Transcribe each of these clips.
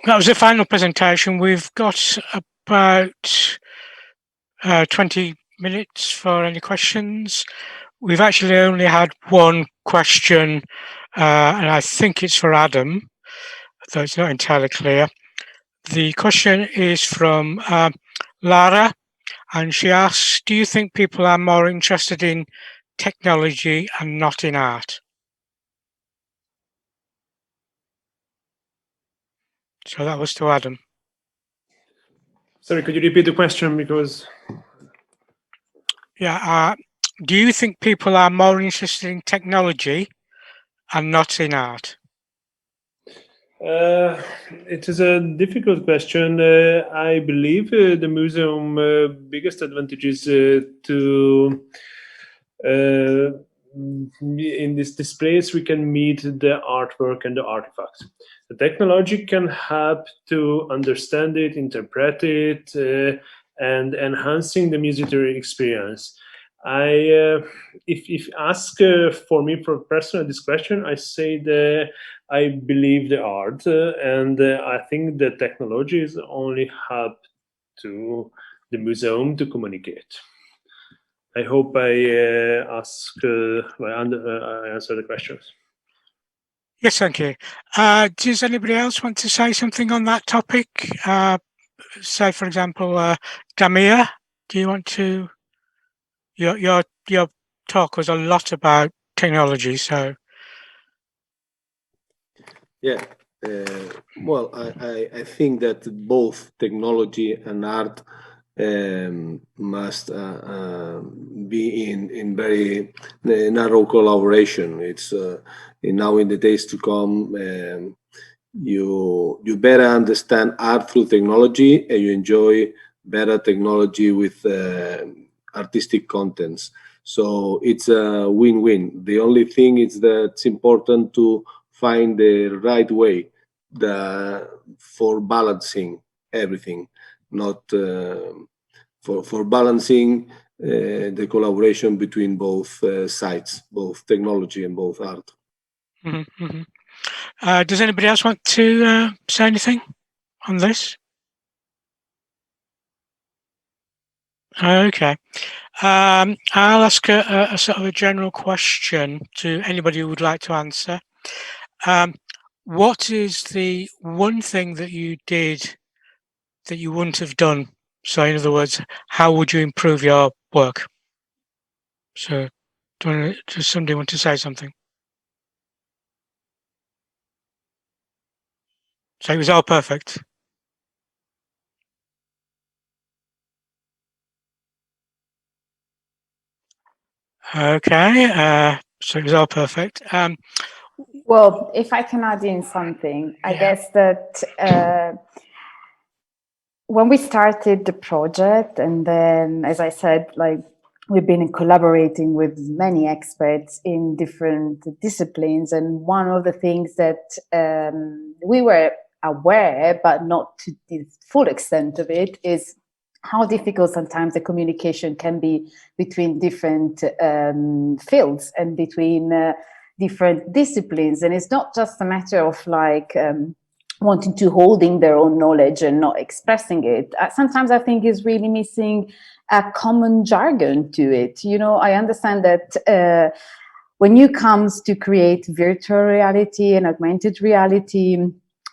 that was the final presentation. We've got about 20 minutes for any questions. We've actually only had one question, and I think it's for Adam, though it's not entirely clear. The question is from Lara, and she asks, do you think people are more interested in technology and not in art? So that was to Adam. Sorry, could you repeat the question? Because yeah, do you think people are more interested in technology and not in art? It is a difficult question. I believe the museum biggest advantage is to in these displays we can meet the artwork and the artifacts. The technology can help to understand it, interpret it, and enhancing the music experience. If ask for me for personal this question, I say that I believe the art, and I think the technology is only help to the museum to communicate. I hope I answer the questions. Yes, thank you. Does anybody else want to say something on that topic? Say, for example, Damir, do you want to? Your talk was a lot about technology, so. Yeah. Well, I think that both technology and art must be in very narrow collaboration. It's now in the days to come. You better understand art through technology, and you enjoy better technology with artistic contents. So it's a win-win. The only thing is that it's important to find the right way for balancing everything, not for balancing the collaboration between both sides, both technology and both art. Mm-hmm, mm-hmm. Does anybody else want to say anything on this? Okay. I'll ask a sort of a general question to anybody who would like to answer. What is the one thing that you did that you wouldn't have done? So in other words, how would you improve your work? So does somebody want to say something? So it was all perfect. Okay, so it was all perfect. Well, if I can add in something, I guess that when we started the project, and then, as I said, like we've been collaborating with many experts in different disciplines, and one of the things that we were aware, but not to the full extent of it, is how difficult sometimes the communication can be between different fields and between different disciplines. And it's not just a matter of like wanting to holding their own knowledge and not expressing it. Sometimes I think is really missing a common jargon to it. You know, I understand that when you comes to create virtual reality and augmented reality,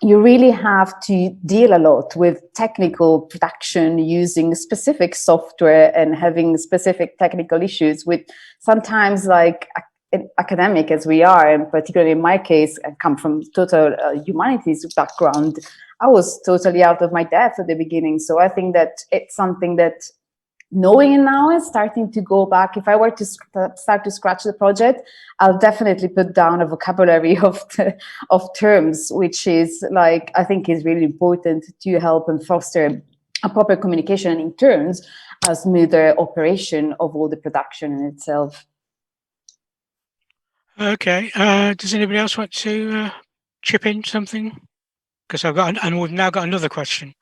you really have to deal a lot with technical production using specific software and having specific technical issues with sometimes like academic as we are, and particularly in my case, I come from total humanities background. I was totally out of my depth at the beginning. So I think that it's something that knowing it now and starting to go back, if I were to start to scratch the project, I'll definitely put down a vocabulary of terms, which is like, I think is really important to help and foster a proper communication in terms a smoother operation of all the production in itself. Okay, does anybody else want to chip in something? Because we've now got another question,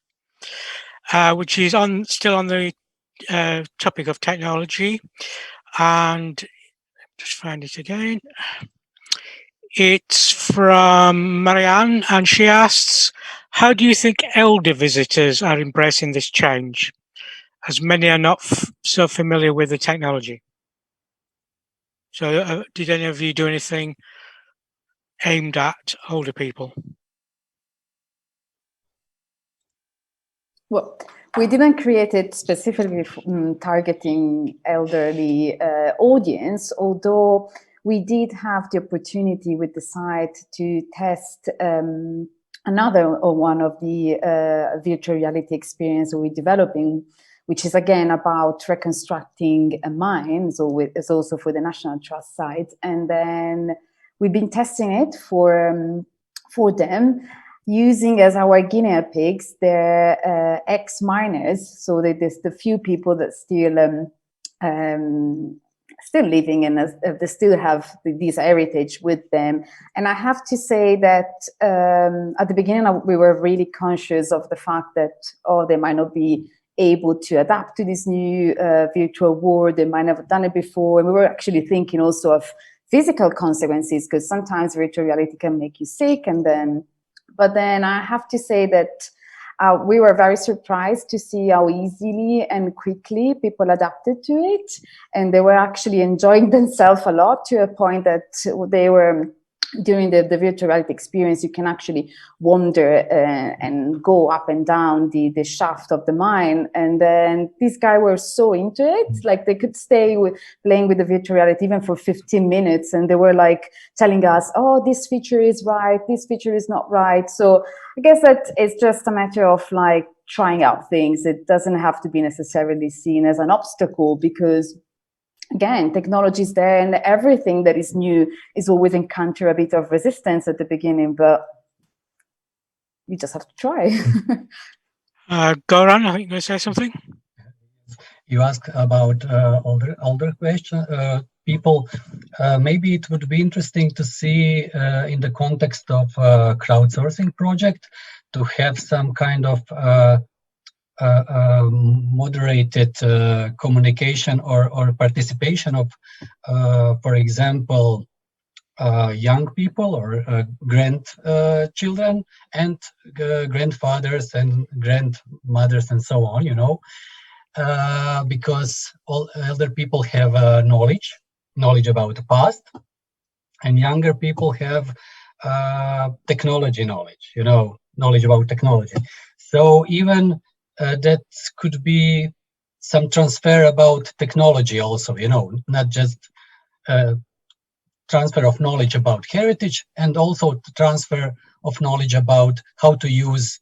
which is still on the topic of technology, and just find it again. It's from Marianne, and she asks, How do you think elder visitors are embracing this change, as many are not so familiar with the technology? So did any of you do anything aimed at older people? Well, we didn't create it specifically targeting elderly audience, although we did have the opportunity with the site to test another one of the virtual reality experience we're developing, which is again about reconstructing a mine. So it's also for the National Trust site, and then we've been testing it for them, using as our guinea pigs their ex-miners, so that there's the few people that still living and they still have this heritage with them. And I have to say that at the beginning we were really conscious of the fact that they might not be able to adapt to this new virtual world. They might not have done it before, and we were actually thinking also of physical consequences, because sometimes virtual reality can make you sick. But then I have to say that we were very surprised to see how easily and quickly people adapted to it. And they were actually enjoying themselves a lot, to a point that they were, during the virtual reality experience, you can actually wander and go up and down the shaft of the mine. And then these guys were so into it, like they could stay playing with the virtual reality even for 15 minutes. And they were like telling us, oh, this feature is right, this feature is not right. So I guess that it's just a matter of like trying out things. It doesn't have to be necessarily seen as an obstacle, because again, technology is there, and everything that is new is always encounter a bit of resistance at the beginning, but you just have to try. Goran, I think you're going to say something. You asked about older question people. Maybe it would be interesting to see in the context of crowdsourcing project to have some kind of moderated communication or participation of, for example, young people or grandchildren and grandfathers and grandmothers and so on, because all elder people have knowledge about the past, and younger people have technology knowledge about technology. So even that could be some transfer about technology also, not just transfer of knowledge about heritage, and also transfer of knowledge about how to use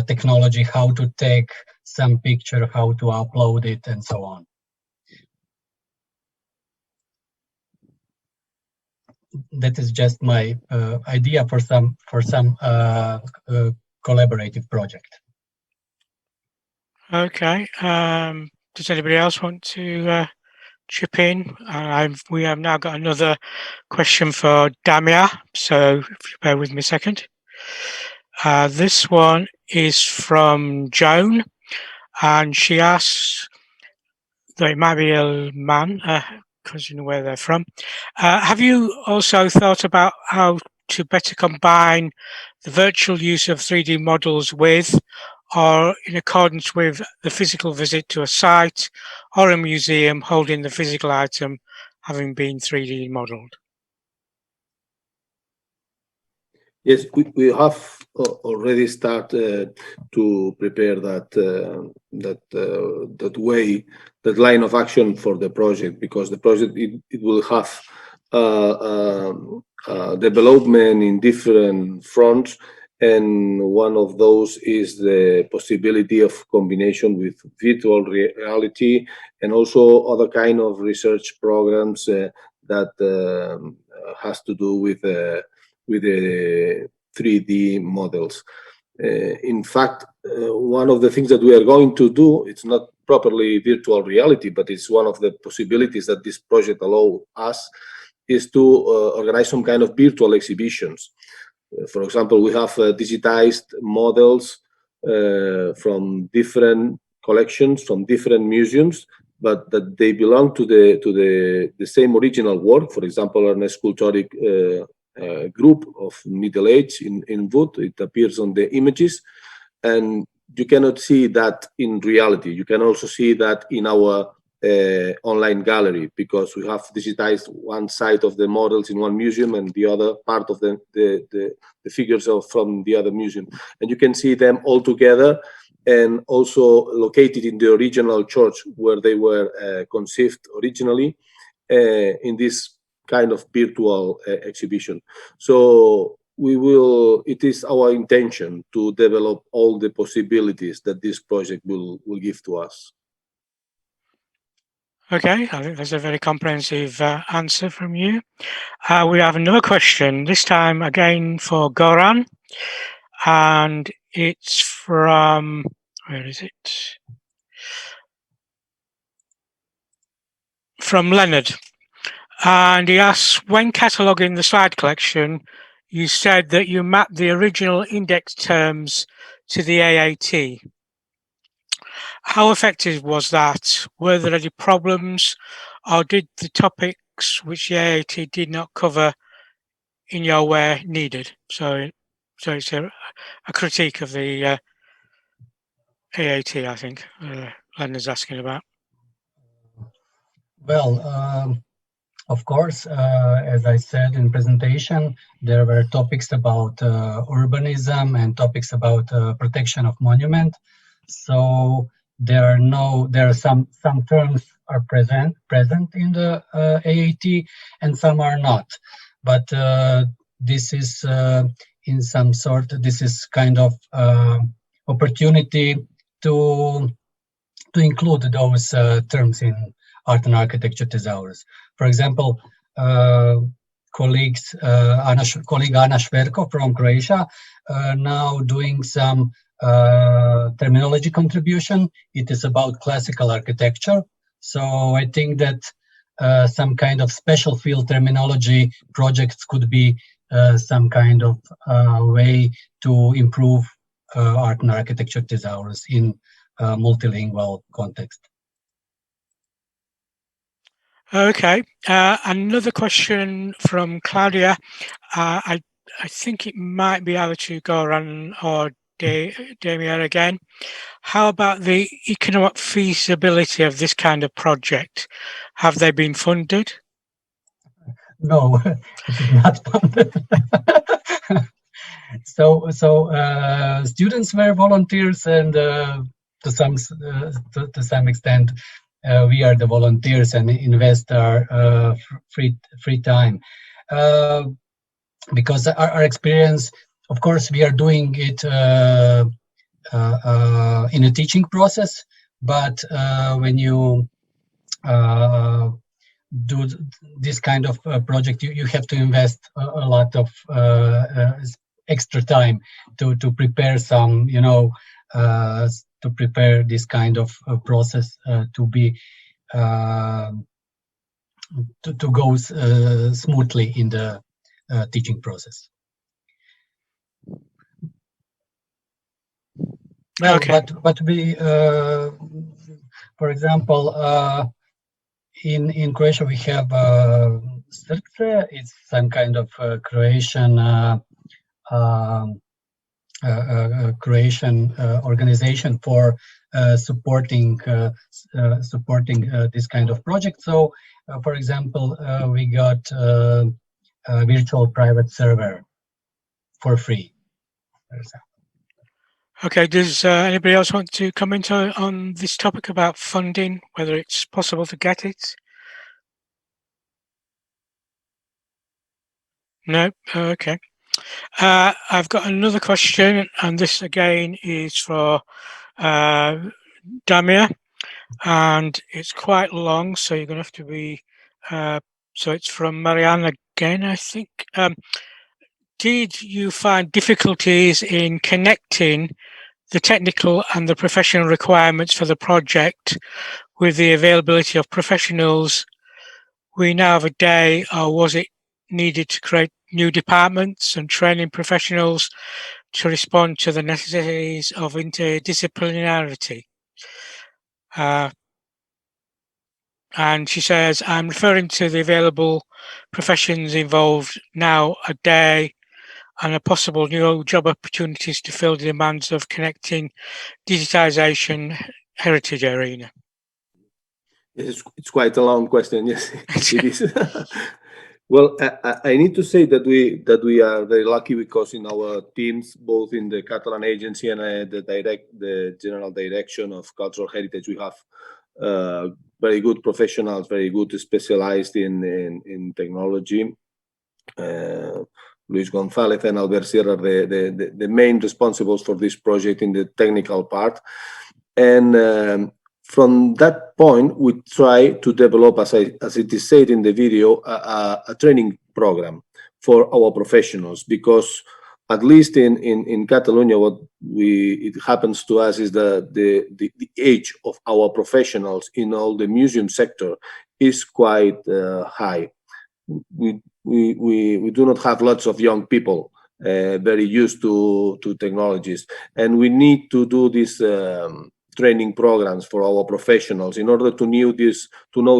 technology, how to take some picture, how to upload it, and so on. That is just my idea for some collaborative project. Okay. Does anybody else want to chip in? We have now got another question for Damia, so if you bear with me a second. This one is from Joan, and she asks, though it might be a man, because you know where they're from. Have you also thought about how to better combine the virtual use of 3D models with, or in accordance with, the physical visit to a site or a museum holding the physical item having been 3D modeled? Yes, we have already started to prepare that line of action for the project, because the project it will have development in different fronts, and one of those is the possibility of combination with virtual reality and also other kind of research programs that has to do with the 3D models. In fact, one of the things that we are going to do, it's not properly virtual reality, but it's one of the possibilities that this project allows us, is to organize some kind of virtual exhibitions. For example, we have digitized models from different collections, from different museums, but that they belong to the same original work. For example, an sculptoric group of middle age in wood. It appears on the images, and you cannot see that in reality. You can also see that in our online gallery, because we have digitized one side of the models in one museum and the other part of the figures are from the other museum, and you can see them all together and also located in the original church where they were conceived originally, in this kind of virtual exhibition. So it is our intention to develop all the possibilities that this project will give to us. Okay, I think that's a very comprehensive answer from you. We have another question, this time again for Goran, and it's from, where is it? From Leonard. And he asks, when cataloguing the slide collection, you said that you mapped the original index terms to the AAT. How effective was that? Were there any problems, or did the topics which the AAT did not cover in your way needed? So it's a critique of the AAT, I think, Leonard's asking about. Well, of course, as I said in presentation, there were topics about urbanism and topics about protection of monument. So there are some terms are present in the AAT and some are not. But this is in some sort, this is kind of opportunity to include those terms in art and architecture thesaurus. For example, colleague Ana Šverko from Croatia now doing some terminology contribution. It is about classical architecture. So I think that some kind of special field terminology projects could be some kind of way to improve art and architecture thesaurus in multilingual context. Okay, another question from Claudia. I think it might be either to Goran or Damien again. How about the economic feasibility of this kind of project? Have they been funded? No, it is not funded. So students were volunteers, and to some extent, we are the volunteers and invest our free time. Because our experience, of course, we are doing it in a teaching process, but when you do this kind of project, you have to invest a lot of extra time to prepare some, to prepare this kind of process to be to go smoothly in the teaching process. Well, Okay. but we, for example, in Croatia we have CRCE. It's some kind of Croatian organization for supporting this kind of project. So, for example, we got a virtual private server for free. Okay, does anybody else want to comment on this topic about funding, whether it's possible to get it? No? Okay. I've got another question, and this again is for Damir, and it's quite long, so you're going to have to be... so it's from Marianne again, I think. Did you find difficulties in connecting the technical and the professional requirements for the project with the availability of professionals we now have a day, or was it needed to create new departments and training professionals to respond to the necessities of interdisciplinarity? And she says, I'm referring to the available professions involved now a day and a possible new job opportunities to fill the demands of connecting digitisation heritage arena? It's quite a long question. Yes, it is. Well, I need to say that we are very lucky because in our teams, both in the Catalan agency and the general direction of cultural heritage, we have very good professionals, very good specialized in technology. Luis González and Albert Sierra are the main responsibles for this project in the technical part. And from that point, we try to develop, as it is said in the video, a training program for our professionals, because at least in Catalonia, what it happens to us is the age of our professionals in all the museum sector is quite high. We do not have lots of young people very used to technologies, and we need to do these training programs for our professionals in order to know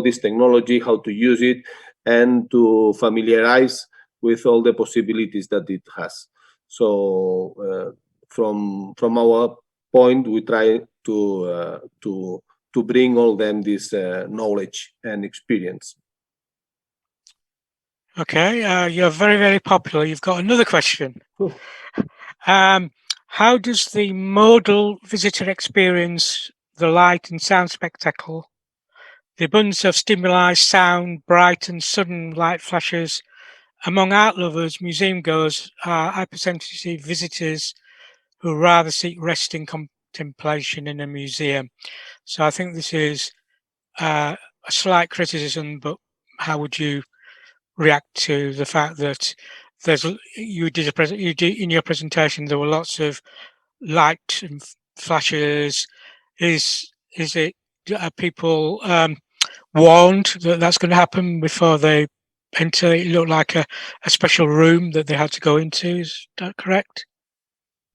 this technology, how to use it, and to familiarize with all the possibilities that it has. So from our point, we try to bring all them this knowledge and experience. Okay, you're very, very popular. You've got another question. How does the modal visitor experience the light and sound spectacle, the abundance of stimuli, sound, bright and sudden light flashes among art lovers, museum goers, high percentage of visitors who rather seek rest and contemplation in a museum? So I think this is a slight criticism, but how would you react to the fact that you did in your presentation there were lots of light and flashes? Is it, are people warned that that's going to happen before they enter? It looked like a special room that they had to go into. Is that correct?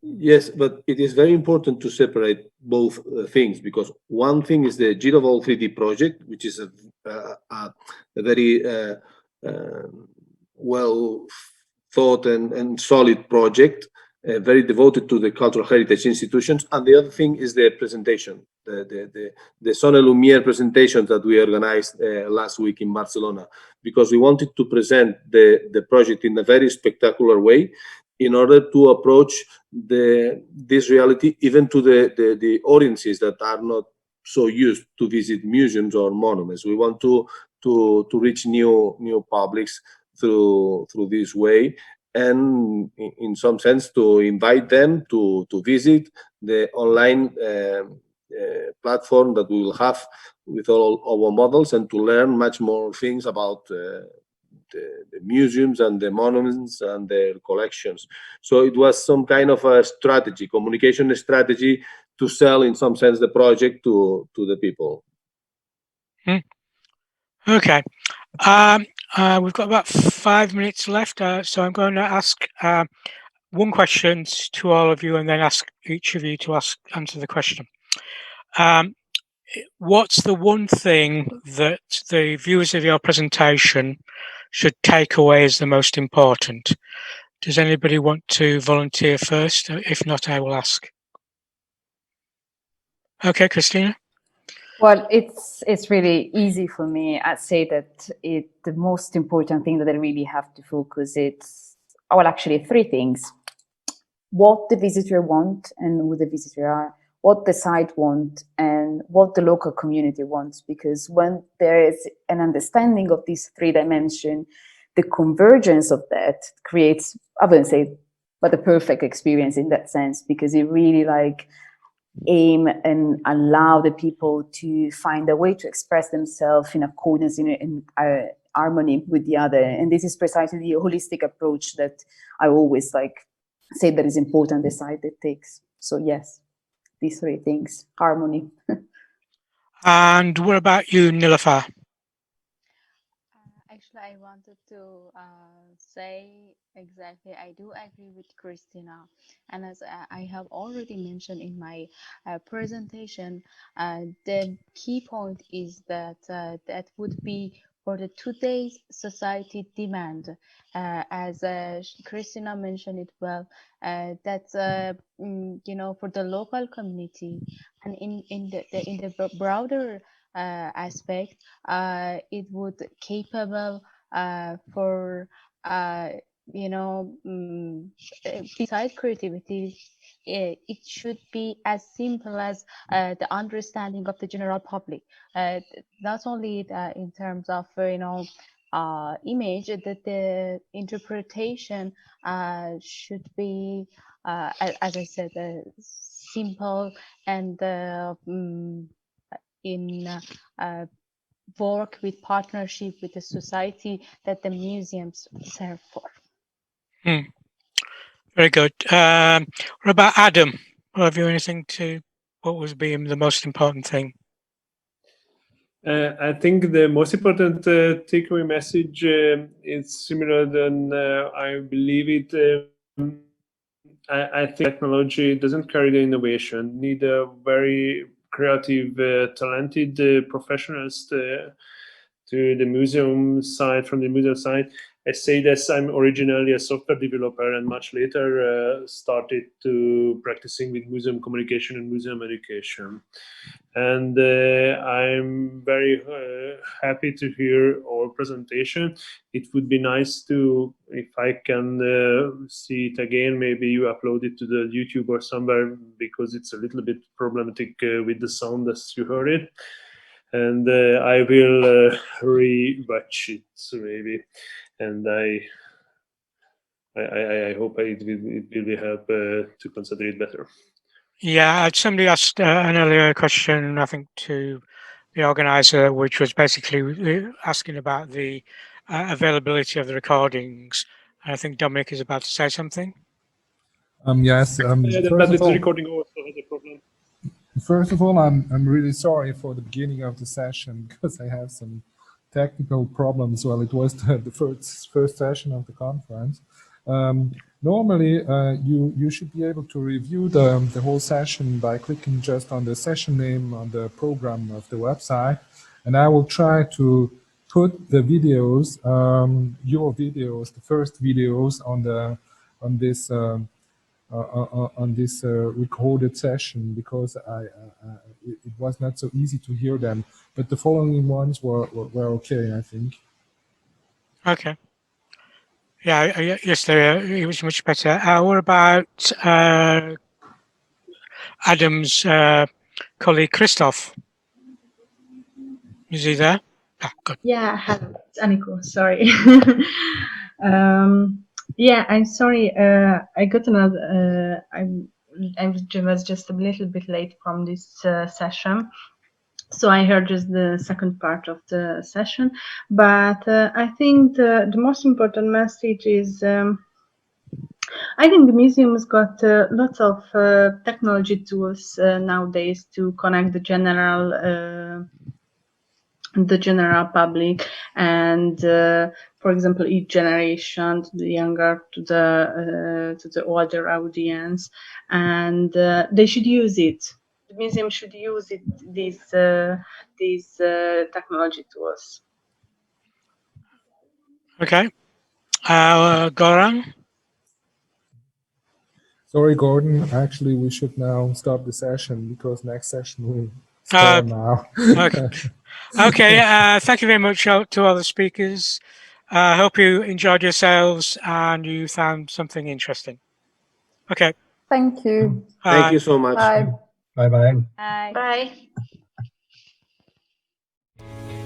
Yes, but it is very important to separate both things, because one thing is the Geneva 3D project, which is a very well thought and solid project, very devoted to the cultural heritage institutions. And the other thing is the presentation, the Son et Lumière presentation that we organized last week in Barcelona, because we wanted to present the project in a very spectacular way in order to approach this reality even to the audiences that are not so used to visit museums or monuments. We want to reach new publics through this way, and in some sense to invite them to visit the online platform that we will have with all our models, and to learn much more things about the museums and the monuments and their collections. So it was some kind of a strategy, communication strategy, to sell in some sense the project to the people. Okay. We've got about 5 minutes left, so I'm going to ask one question to all of you, and then ask each of you to answer the question. What's the one thing that the viewers of your presentation should take away as the most important? Does anybody want to volunteer first? If not, I will ask. Okay, Christina. Well, it's really easy for me. I'd say that the most important thing that I really have to focus, actually three things: what the visitor want and who the visitor are, what the site want, and what the local community wants. Because when there is an understanding of these three dimensions, the convergence of that creates, I wouldn't say, but a perfect experience in that sense, because it really aim and allow the people to find a way to express themselves in accordance, in harmony with the other. And this is precisely the holistic approach that I always say that is important, the site that takes. So yes, these three things: harmony. And what about you, Nilafar? Actually, I wanted to say exactly, I do agree with Christina. And as I have already mentioned in my presentation, the key point is that that would be for the today's society demand, as Christina mentioned it well, that's for the local community, and in the broader aspect, it would capable for beside creativity, it should be as simple as the understanding of the general public, not only in terms of image, that the interpretation should be as I said, simple, and in work with partnership with the society that the museums serve for. Very good. What about Adam? Have you anything to, what was being the most important thing? I think the most important takeaway message is similar than I believe it. I think technology doesn't carry the innovation. Need a very creative, talented professionals to the museum side. From the museum side, I say that I'm originally a software developer, and much later started to practicing with museum communication and museum education. And I'm very happy to hear our presentation. It would be nice to, if I can see it again, maybe you upload it to the YouTube or somewhere, because it's a little bit problematic with the sound as you heard it. And I will re-watch it maybe, and I hope it will help to consider it better. Yeah, somebody asked an earlier question, I think, to the organizer, which was basically asking about the availability of the recordings. I think Dominic is about to say something. Yes. But the recording also has a problem. First of all, I'm really sorry for the beginning of the session, because I have some technical problems. Well, it was the first session of the conference. Normally, you should be able to review the whole session by clicking just on the session name on the program of the website, and I will try to put the videos, your videos, the first videos on this recorded session, because it was not so easy to hear them, but the following ones were okay, I think. Okay. Yeah, yes, it was much better. What about Adam's colleague, Christoph? Is he there? Ah, good. Yeah, hello, it's Aniko, sorry. Yeah, I'm sorry. I got another. I was just a little bit late from this session, so I heard just the second part of the session. But I think the most important message is, I think the museum's got lots of technology tools nowadays to connect the general public, and for example, each generation, to the younger, to the older audience, and they should use it. The museum should use it, these technology tools. Okay. Goran? Sorry, Gordon. Actually, we should now stop the session, because next session will start now. Okay. Okay. Thank you very much to all the speakers. I hope you enjoyed yourselves and you found something interesting. Okay. Thank you. Thank you so much. Bye. Bye-bye. Bye. Bye.